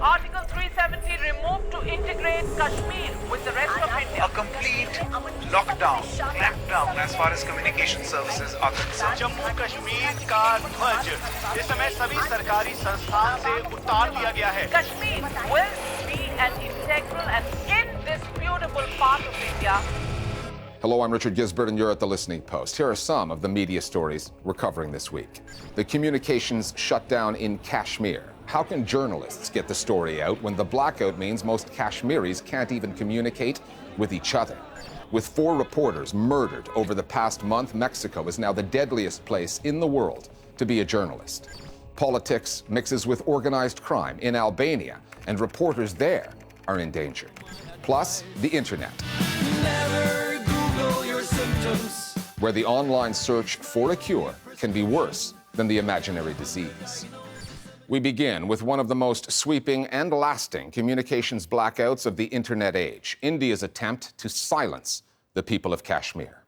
Article 370 removed to integrate Kashmir with the rest of India. A complete lockdown, crackdown as far as communication services are concerned. Jammu Kashmir का ध्वज इस समय सभी सरकारी संस्थान से उतार दिया गया है. Kashmir will be an integral and indisputable part of India. Hello, I'm Richard Gisbert, and you're at The Listening Post. Here are some of the media stories we're covering this week. The communications shutdown in Kashmir. How can journalists get the story out when the blackout means most Kashmiris can't even communicate with each other? With 4 reporters murdered over the past month, Mexico is now the deadliest place in the world to be a journalist. Politics mixes with organized crime in Albania, and reporters there are in danger. Plus, the internet, where the online search for a cure can be worse than the imaginary disease. We begin with one of the most sweeping and lasting communications blackouts of the internet age, India's attempt to silence the people of Kashmir.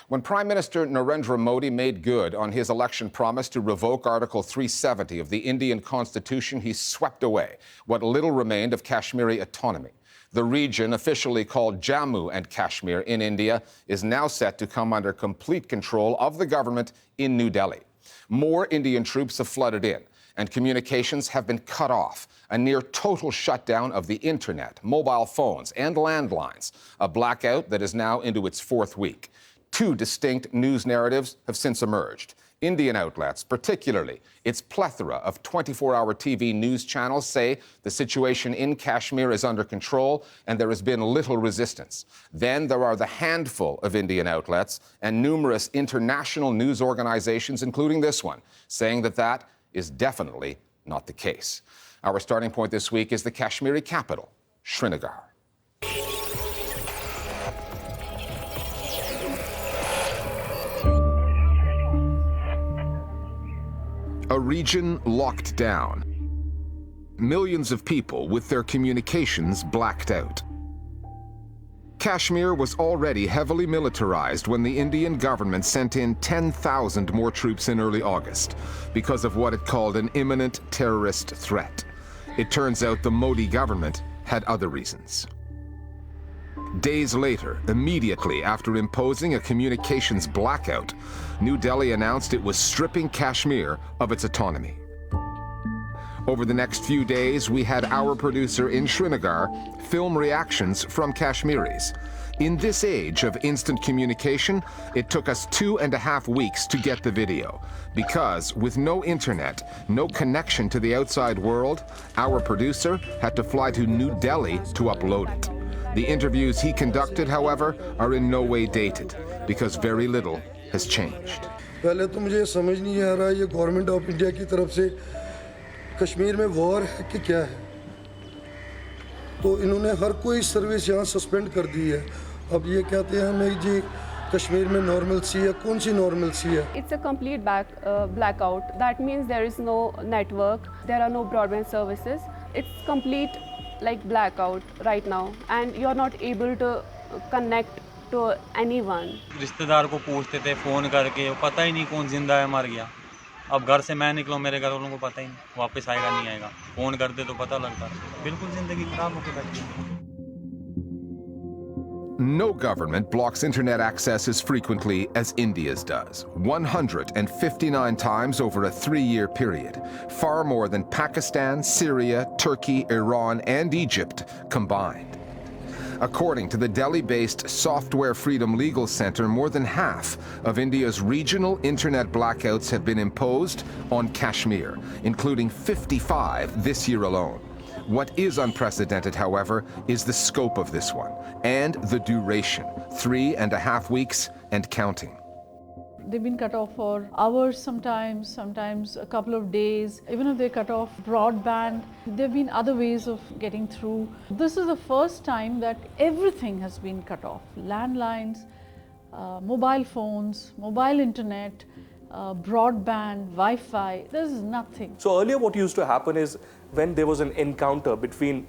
When Prime Minister Narendra Modi made good on his election promise to revoke Article 370 of the Indian Constitution, he swept away what little remained of Kashmiri autonomy. The region, officially called Jammu and Kashmir in India, is now set to come under complete control of the government in New Delhi. More Indian troops have flooded in, and communications have been cut off. A near total shutdown of the internet, mobile phones, and landlines. A blackout that is now into its 4th week. 2 distinct news narratives have since emerged. Indian outlets, particularly its plethora of 24-hour TV news channels, say the situation in Kashmir is under control and there has been little resistance. Then there are the handful of Indian outlets and numerous international news organizations, including this one, saying that that is definitely not the case. Our starting point this week is the Kashmiri capital, Srinagar. A region locked down. Millions of people with their communications blacked out. Kashmir was already heavily militarized when the Indian government sent in 10,000 more troops in early August because of what it called an imminent terrorist threat. It turns out the Modi government had other reasons. Days later, immediately after imposing a communications blackout, New Delhi announced it was stripping Kashmir of its autonomy. Over the next few days, we had our producer in Srinagar film reactions from Kashmiris. In this age of instant communication, it took us 2.5 weeks to get the video, because with no internet, no connection to the outside world, our producer had to fly to New Delhi to upload it. The interviews he conducted, however, are in no way dated, because very little has changed. पहले तो मुझे समझ नहीं आ रहा ये government of India की तरफ से कश्मीर में वॉर है कि क्या है, तो इन्होंने हर कोई सर्विस यहाँ सस्पेंड कर दी है. अब ये कहते हैं हमें जी कश्मीर में नॉर्मलसी है, कौन सी नॉर्मलसी है? It's a complete blackout. That means there is no network, there are no broadband services. It's complete like blackout right now, and you're not able to connect to anyone. रिश्तेदार को पूछते थे phone करके, पता ही नहीं कौन जिंदा है मर गया. अब घर से मैं निकलूँ, मेरे घर वालों को पता ही नहीं वापस आएगा नहीं आएगा. फ़ोन करते तो पता लगता. बिल्कुल ज़िंदगी खराब होकर बैठी है. No government blocks internet access as frequently as India's does. 159 times over a 3-year period. Far more than Pakistan, Syria, Turkey, Iran, and Egypt combined. According to the Delhi-based Software Freedom Legal Center, more than half of India's regional internet blackouts have been imposed on Kashmir, including 55 this year alone. What is unprecedented, however, is the scope of this one and the duration, 3.5 weeks and counting. They've been cut off for hours sometimes a couple of days. Even if they cut off broadband, there have been other ways of getting through. This is the first time that everything has been cut off. Landlines, mobile phones, mobile internet, broadband, Wi-Fi, there's nothing. So earlier what used to happen is when there was an encounter between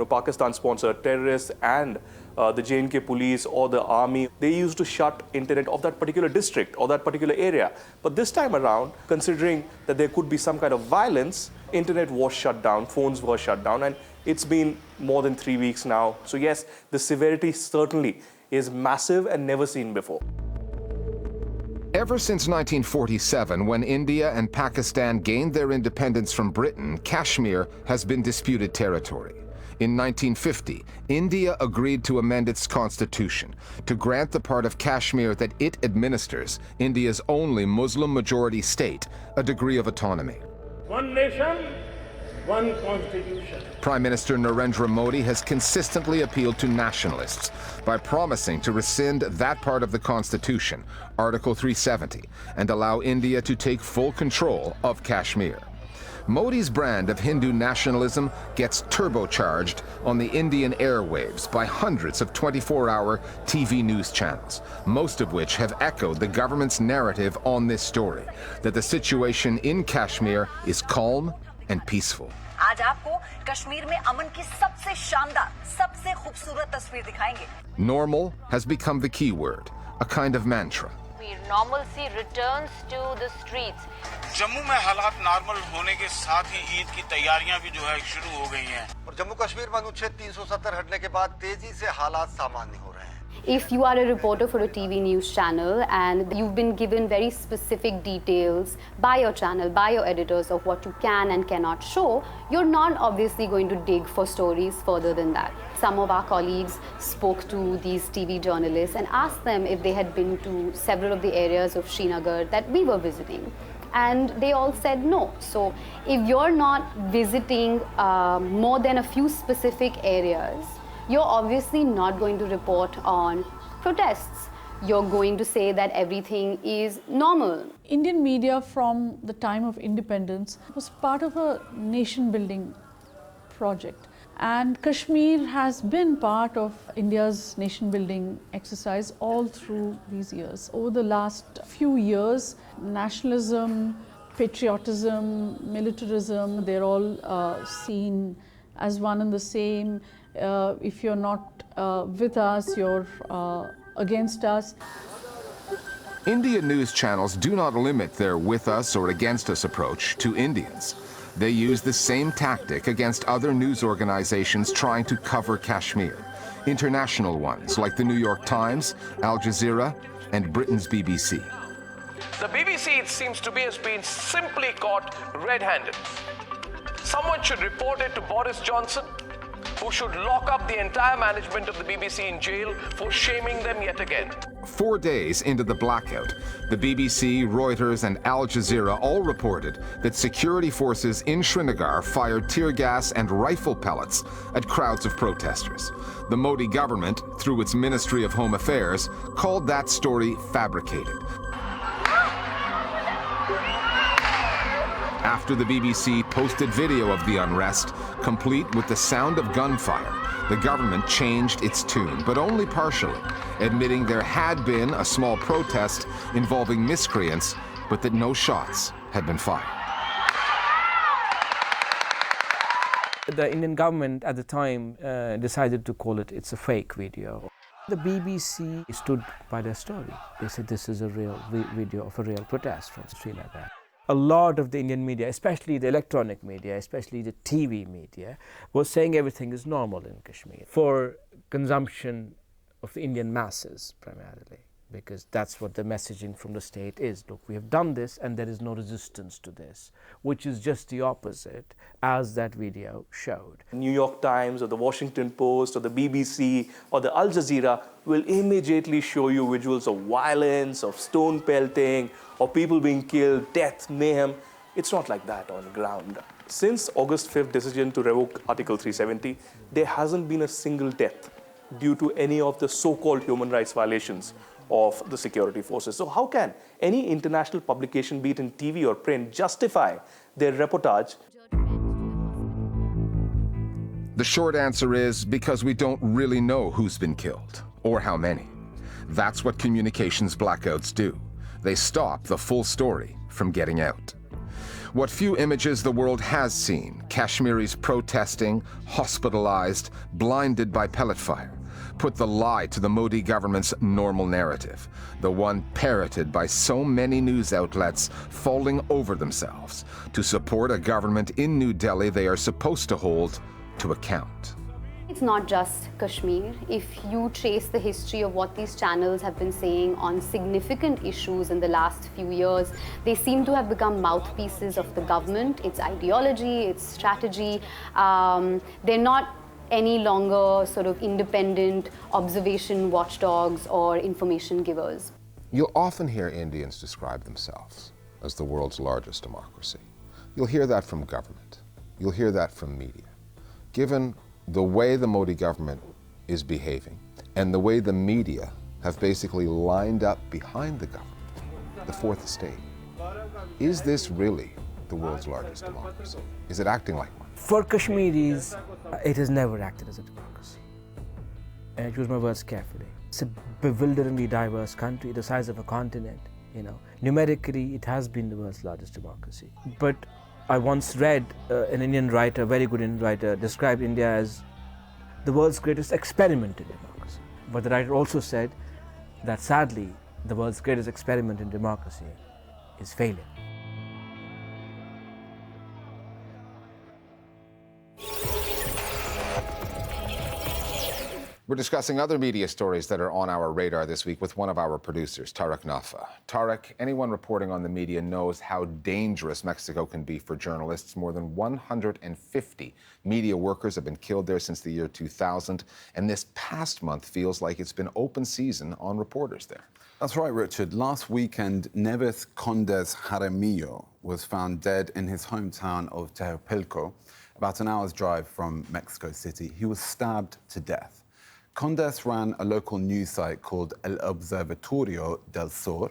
Pakistan-sponsored terrorists and the J&K police or the army, they used to shut internet of that particular district or that particular area. But this time around, considering that there could be some kind of violence, internet was shut down, phones were shut down, and it's been more than 3 weeks now. So yes, the severity certainly is massive and never seen before. Ever since 1947, when India and Pakistan gained their independence from Britain, Kashmir has been disputed territory. In 1950, India agreed to amend its constitution to grant the part of Kashmir that it administers, India's only Muslim-majority state, a degree of autonomy. One nation, one constitution. Prime Minister Narendra Modi has consistently appealed to nationalists by promising to rescind that part of the constitution, Article 370, and allow India to take full control of Kashmir. Modi's brand of Hindu nationalism gets turbocharged on the Indian airwaves by hundreds of 24-hour TV news channels, most of which have echoed the government's narrative on this story, that the situation in Kashmir is calm and peaceful. आज आपको कश्मीर में अमन की सबसे शानदार, सबसे खूबसूरत तस्वीर दिखाएंगे. Normal has become the key word, a kind of mantra. Normalcy returns to the streets. Jammu में हालात नॉर्मल होने के साथ ही ईद की तैयारियां भी जो है शुरू हो गई हैं। और जम्मू कश्मीर में अनुच्छेद 370 हटने के बाद तेजी से हालात सामान्य हो रहे हैं। If you are a reporter for a TV news channel and you've been given very specific details by your channel, by your editors of what you can and cannot show, you're not obviously going to dig for stories further than that. Some of our colleagues spoke to these TV journalists and asked them if they had been to several of the areas of Srinagar that we were visiting. And they all said no. So if you're not visiting more than a few specific areas, you're obviously not going to report on protests. You're going to say that everything is normal. Indian media from the time of independence was part of a nation-building project. And Kashmir has been part of India's nation-building exercise all through these years. Over the last few years, nationalism, patriotism, militarism, they're all seen as one and the same. If you're not with us, you're against us. Indian news channels do not limit their with us or against us approach to Indians. They use the same tactic against other news organizations trying to cover Kashmir. International ones like the New York Times, Al Jazeera, and Britain's BBC. The BBC, it seems to be, has been simply caught red-handed. Someone should report it to Boris Johnson, who should lock up the entire management of the BBC in jail for shaming them yet again. 4 days into the blackout, the BBC, Reuters, and Al Jazeera all reported that security forces in Srinagar fired tear gas and rifle pellets at crowds of protesters. The Modi government, through its Ministry of Home Affairs, called that story fabricated. After the BBC posted video of the unrest, complete with the sound of gunfire, the government changed its tune, but only partially, admitting there had been a small protest involving miscreants, but that no shots had been fired. The Indian government at the time decided to call it's a fake video. The BBC stood by their story. They said this is a real video of a real protest from Srinagar. A lot of the Indian media, especially the electronic media, especially the TV media, was saying everything is normal in Kashmir for consumption of the Indian masses primarily, because that's what the messaging from the state is. Look, we have done this and there is no resistance to this, which is just the opposite, as that video showed. New York Times or the Washington Post or the BBC or the Al Jazeera will immediately show you visuals of violence, of stone pelting, or people being killed, death, mayhem. It's not like that on the ground. Since August 5th decision to revoke Article 370, there hasn't been a single death due to any of the so-called human rights violations of the security forces. So how can any international publication, be it in TV or print, justify their reportage? The short answer is because we don't really know who's been killed or how many. That's what communications blackouts do. They stop the full story from getting out. What few images the world has seen, Kashmiris protesting, hospitalized, blinded by pellet fire. put the lie to the Modi government's normal narrative, the one parroted by so many news outlets falling over themselves to support a government in New Delhi they are supposed to hold to account. It's not just Kashmir. If you trace the history of what these channels have been saying on significant issues in the last few years, they seem to have become mouthpieces of the government, its ideology, its strategy. They're not any longer sort of independent observation watchdogs or information givers. You'll often hear Indians describe themselves as the world's largest democracy. You'll hear that from government. You'll hear that from media. Given the way the Modi government is behaving and the way the media have basically lined up behind the government, the fourth estate, is this really the world's largest democracy? Is it acting like one? For Kashmiris, it has never acted as a democracy. And I choose my words carefully. It's a bewilderingly diverse country, the size of a continent. Numerically, it has been the world's largest democracy. But I once read an Indian writer, a very good Indian writer, described India as the world's greatest experiment in democracy. But the writer also said that sadly, the world's greatest experiment in democracy is failing. We're discussing other media stories that are on our radar this week with one of our producers, Tarek Nafa. Tarek, anyone reporting on the media knows how dangerous Mexico can be for journalists. More than 150 media workers have been killed there since the year 2000, and this past month feels like it's been open season on reporters there. That's right, Richard. Last weekend, Neves Condes Jaramillo was found dead in his hometown of Teopilco, about an hour's drive from Mexico City. He was stabbed to death. Condes ran a local news site called El Observatorio del Sur.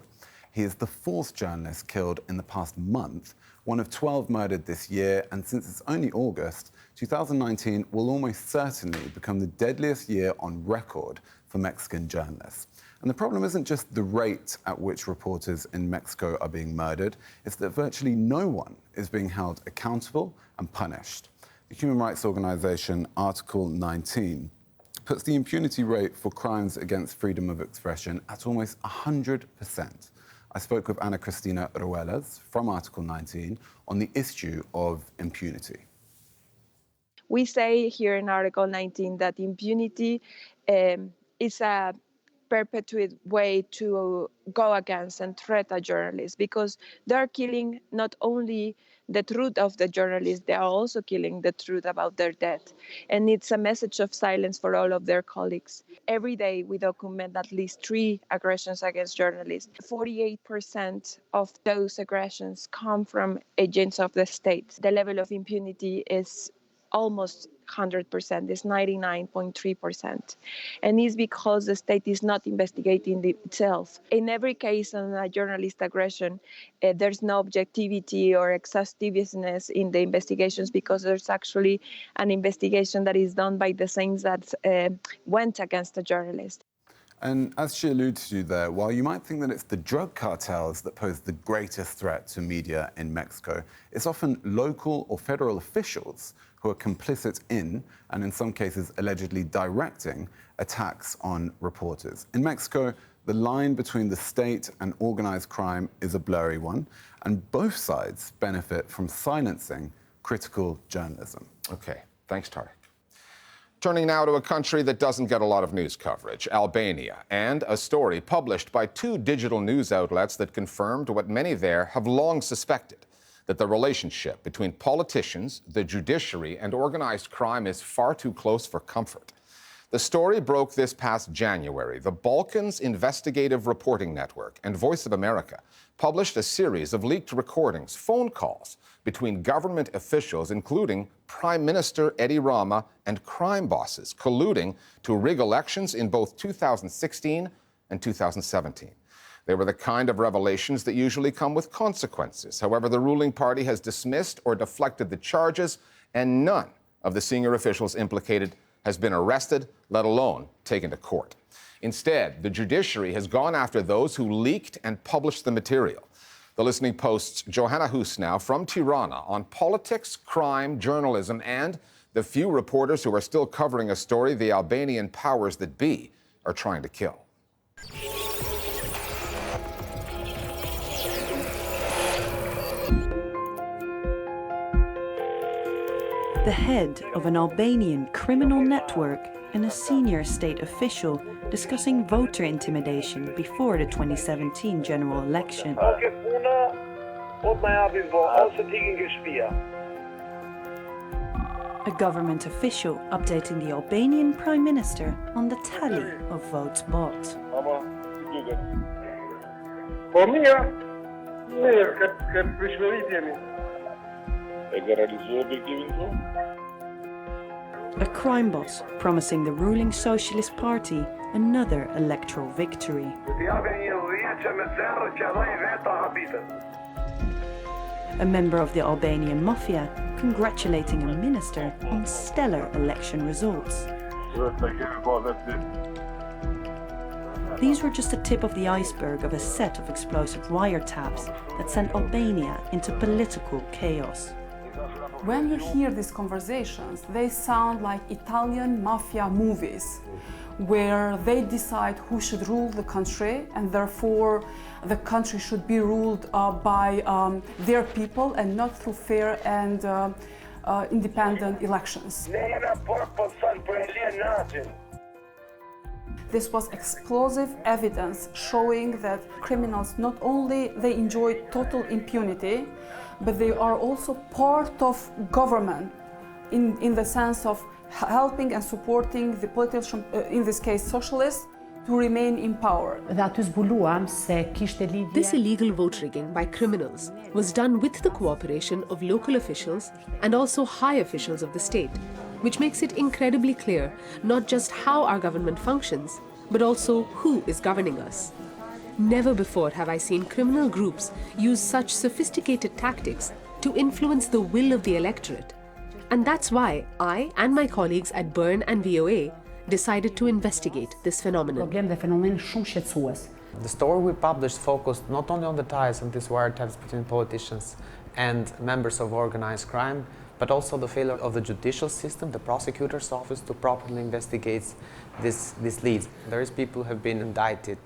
He is the fourth journalist killed in the past month, one of 12 murdered this year, and since it's only August, 2019 will almost certainly become the deadliest year on record for Mexican journalists. And the problem isn't just the rate at which reporters in Mexico are being murdered, it's that virtually no one is being held accountable and punished. The human rights organization Article 19 puts the impunity rate for crimes against freedom of expression at almost 100%. I spoke with Ana Cristina Ruelas from Article 19 on the issue of impunity. We say here in Article 19 that impunity is a perpetuate way to go against and threat a journalist, because they're killing not only the truth of the journalists, they are also killing the truth about their death. And it's a message of silence for all of their colleagues. Every day we document at least 3 aggressions against journalists. 48% of those aggressions come from agents of the state. The level of impunity is almost 100%, is 99.3%. And it's because the state is not investigating itself. In every case on a journalist aggression, there's no objectivity or exhaustiveness in the investigations, because there's actually an investigation that is done by the same that went against the journalist. And as she alluded to there, while you might think that it's the drug cartels that pose the greatest threat to media in Mexico, it's often local or federal officials who are complicit in, and in some cases allegedly directing, attacks on reporters. In Mexico, the line between the state and organized crime is a blurry one, and both sides benefit from silencing critical journalism. Okay, thanks, Tarek. Turning now to a country that doesn't get a lot of news coverage, Albania, and a story published by 2 digital news outlets that confirmed what many there have long suspected, that the relationship between politicians, the judiciary, and organized crime is far too close for comfort. The story broke this past January. The Balkans Investigative Reporting Network and Voice of America published a series of leaked recordings, phone calls, between government officials, including Prime Minister Edi Rama and crime bosses, colluding to rig elections in both 2016 and 2017. They were the kind of revelations that usually come with consequences. However, the ruling party has dismissed or deflected the charges, and none of the senior officials implicated has been arrested, let alone taken to court. Instead, the judiciary has gone after those who leaked and published the material. The Listening Post's Johanna Hoos now from Tirana on politics, crime, journalism, and the few reporters who are still covering a story the Albanian powers that be are trying to kill. The head of an Albanian criminal network and a senior state official discussing voter intimidation before the 2017 general election. A government official updating the Albanian Prime Minister on the tally of votes bought. A crime boss promising the ruling Socialist Party another electoral victory. A member of the Albanian mafia congratulating a minister on stellar election results. These were just the tip of the iceberg of a set of explosive wiretaps that sent Albania into political chaos. When you hear these conversations, they sound like Italian mafia movies, where they decide who should rule the country, and therefore the country should be ruled by their people and not through fair and independent elections. This was explosive evidence showing that criminals not only they enjoy total impunity, but they are also part of government in the sense of helping and supporting the politicians, in this case socialists, to remain in power. This illegal vote rigging by criminals was done with the cooperation of local officials and also high officials of the state, which makes it incredibly clear not just how our government functions, but also who is governing us. Never before have I seen criminal groups use such sophisticated tactics to influence the will of the electorate. And that's why I and my colleagues at Bern and VOA decided to investigate this phenomenon. The story we published focused not only on the ties of these wiretaps between politicians and members of organized crime, but also the failure of the judicial system, the prosecutor's office, to properly investigate these leads. There is people who have been indicted,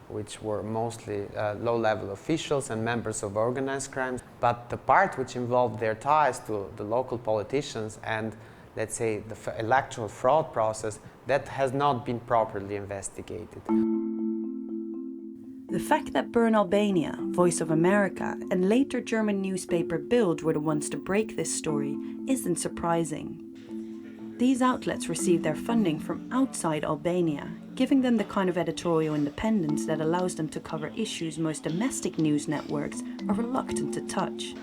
which were mostly low-level officials and members of organized crime. But the part which involved their ties to the local politicians and, let's say, the electoral fraud process, that has not been properly investigated. The fact that Bern Albania, Voice of America, and later German newspaper Bild were the ones to break this story isn't surprising. These outlets received their funding from outside Albania, giving them the kind of editorial independence that allows them to cover issues most domestic news networks are reluctant to touch.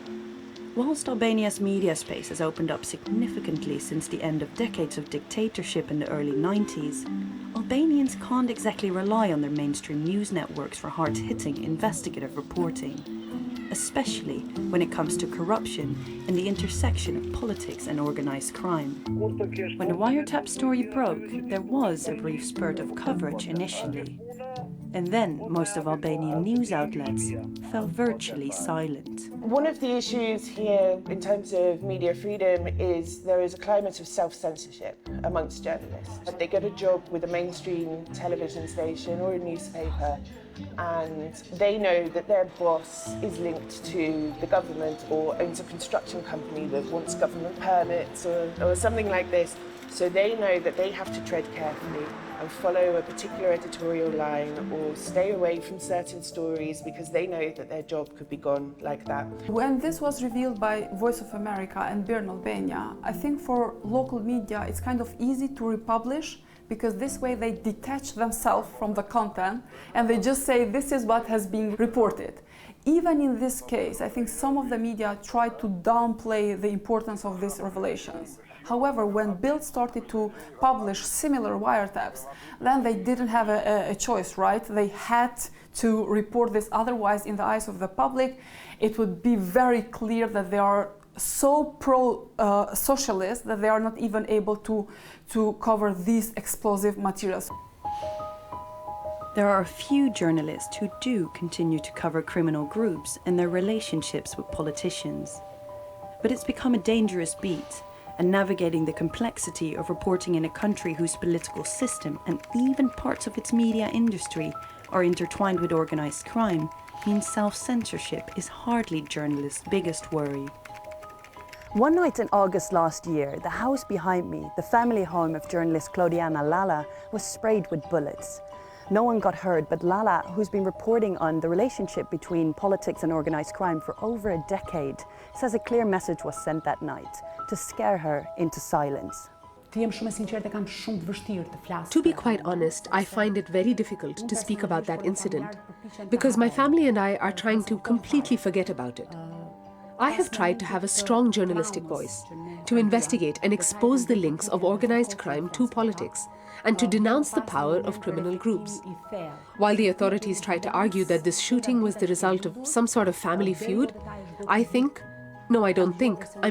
Whilst Albania's media space has opened up significantly since the end of decades of dictatorship in the early 90s, Albanians can't exactly rely on their mainstream news networks for hard-hitting investigative reporting, especially when it comes to corruption and the intersection of politics and organized crime. When the wiretap story broke, there was a brief spurt of coverage initially. And then most of Albanian news outlets fell virtually silent. One of the issues here in terms of media freedom is there is a climate of self-censorship amongst journalists. They get a job with a mainstream television station or a newspaper, and they know that their boss is linked to the government or owns a construction company that wants government permits or something like this. So they know that they have to tread carefully and follow a particular editorial line or stay away from certain stories because they know that their job could be gone like that. When this was revealed by Voice of America and Bern Albania, I think for local media it's kind of easy to republish because this way they detach themselves from the content and they just say this is what has been reported. Even in this case, I think some of the media tried to downplay the importance of these revelations. However, when Bild started to publish similar wiretaps, then they didn't have a choice, right? They had to report this, otherwise, in the eyes of the public, it would be very clear that they are so pro-socialist that they are not even able to cover these explosive materials. There are a few journalists who do continue to cover criminal groups and their relationships with politicians. But it's become a dangerous beat, and navigating the complexity of reporting in a country whose political system and even parts of its media industry are intertwined with organized crime means self-censorship is hardly journalists' biggest worry. One night in August last year, the house behind me, the family home of journalist Claudiana Lala, was sprayed with bullets. No one got hurt, but Lala, who's been reporting on the relationship between politics and organized crime for over a decade, says a clear message was sent that night to scare her into silence. To be quite honest, I find it very difficult to speak about that incident because my family and I are trying to completely forget about it. I have tried to have a strong journalistic voice, to investigate and expose the links of organized crime to politics, and to denounce the power of criminal groups. While the authorities try to argue that this shooting was the result of some sort of family feud, I'm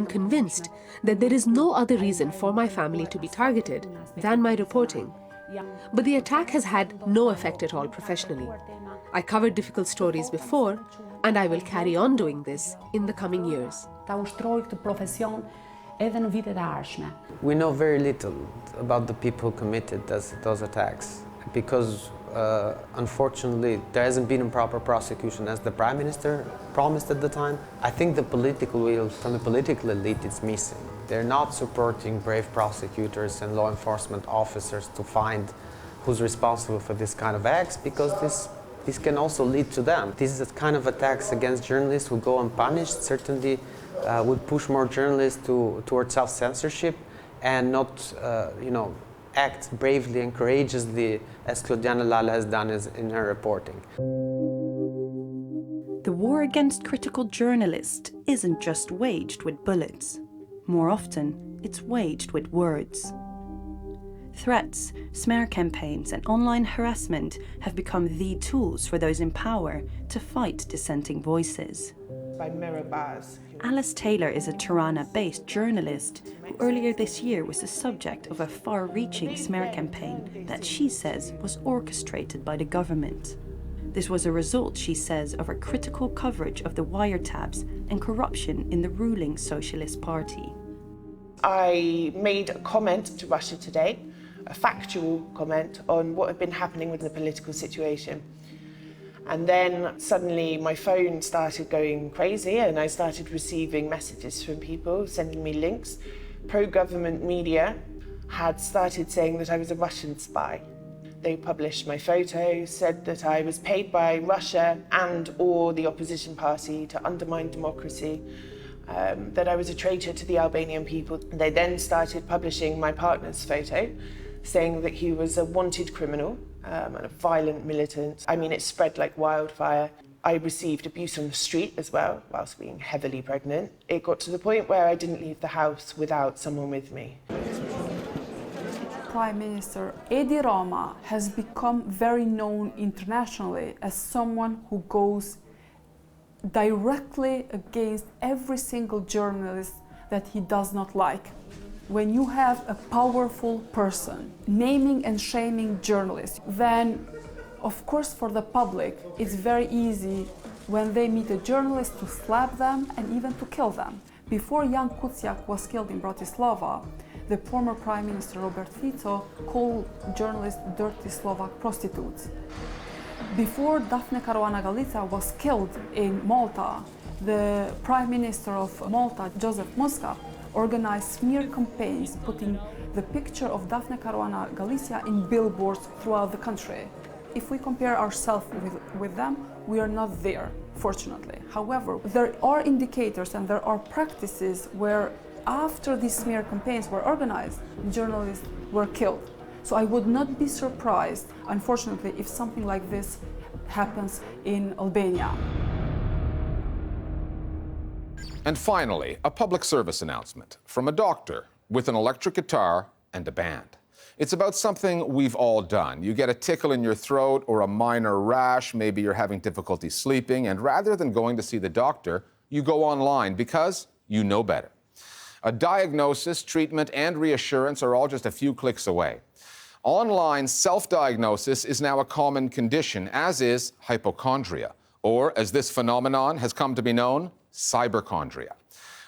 convinced that there is no other reason for my family to be targeted than my reporting. But the attack has had no effect at all professionally. I covered difficult stories before, and I will carry on doing this in the coming years. We know very little about the people who committed those attacks because, unfortunately, there hasn't been a proper prosecution as the Prime Minister promised at the time. I think the political will from the political elite is missing. They're not supporting brave prosecutors and law enforcement officers to find who's responsible for this kind of acts because this can also lead to them. This is a kind of attacks against journalists who go unpunished, certainly would push more journalists towards self-censorship and not, act bravely and courageously as Claudiana Lala has done in her reporting. The war against critical journalists isn't just waged with bullets. More often, it's waged with words. Threats, smear campaigns, and online harassment have become the tools for those in power to fight dissenting voices. Alice Taylor is a Tirana-based journalist who earlier this year was the subject of a far-reaching smear campaign that she says was orchestrated by the government. This was a result, she says, of her critical coverage of the wiretaps and corruption in the ruling Socialist Party. I made a comment to Russia Today, a factual comment on what had been happening with the political situation. And then suddenly my phone started going crazy and I started receiving messages from people sending me links. Pro-government media had started saying that I was a Russian spy. They published my photo, said that I was paid by Russia and or the opposition party to undermine democracy, that I was a traitor to the Albanian people. They then started publishing my partner's photo, saying that he was a wanted criminal and a violent militant. I mean, it spread like wildfire. I received abuse on the street as well, whilst being heavily pregnant. It got to the point where I didn't leave the house without someone with me. Prime Minister Edi Rama has become very known internationally as someone who goes directly against every single journalist that he does not like. When you have a powerful person naming and shaming journalists, then of course for the public it's very easy when they meet a journalist to slap them and even to kill them. Before Jan Kuciak was killed in Bratislava, the former Prime Minister Robert Fico called journalists dirty Slovak prostitutes. Before Daphne Caruana Galizia was killed in Malta, the Prime Minister of Malta, Joseph Muscat, organized smear campaigns putting the picture of Daphne Caruana Galizia in billboards throughout the country. If we compare ourselves with them, we are not there, fortunately. However, there are indicators and there are practices where after these smear campaigns were organized, journalists were killed. So I would not be surprised, unfortunately, if something like this happens in Albania. And finally, a public service announcement from a doctor with an electric guitar and a band. It's about something we've all done. You get a tickle in your throat or a minor rash, maybe you're having difficulty sleeping, and rather than going to see the doctor, you go online because you know better. A diagnosis, treatment, and reassurance are all just a few clicks away. Online self-diagnosis is now a common condition, as is hypochondria, or as this phenomenon has come to be known, cyberchondria.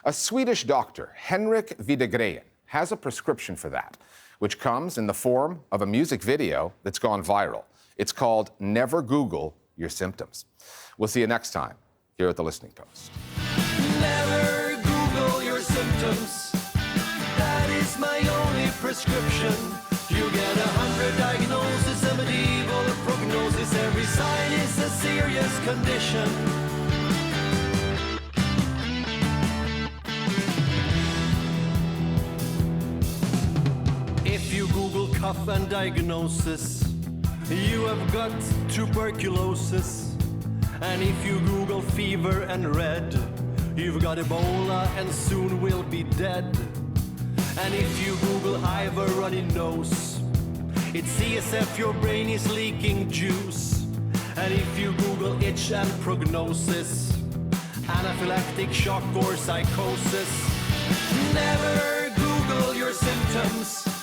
A Swedish doctor, Henrik Videgren, has a prescription for that, which comes in the form of a music video that's gone viral. It's called Never Google Your Symptoms. We'll see you next time here at The Listening Post. Never Google your symptoms. That is my only prescription. You get 100 diagnoses, a medieval prognosis. Every sign is a serious condition. If you Google cough and diagnosis, you have got tuberculosis. And if you Google fever and red, you've got Ebola and soon will be dead. And if you Google I have a runny nose, it's CSF, your brain is leaking juice. And if you Google itch and prognosis, anaphylactic shock or psychosis, never Google your symptoms.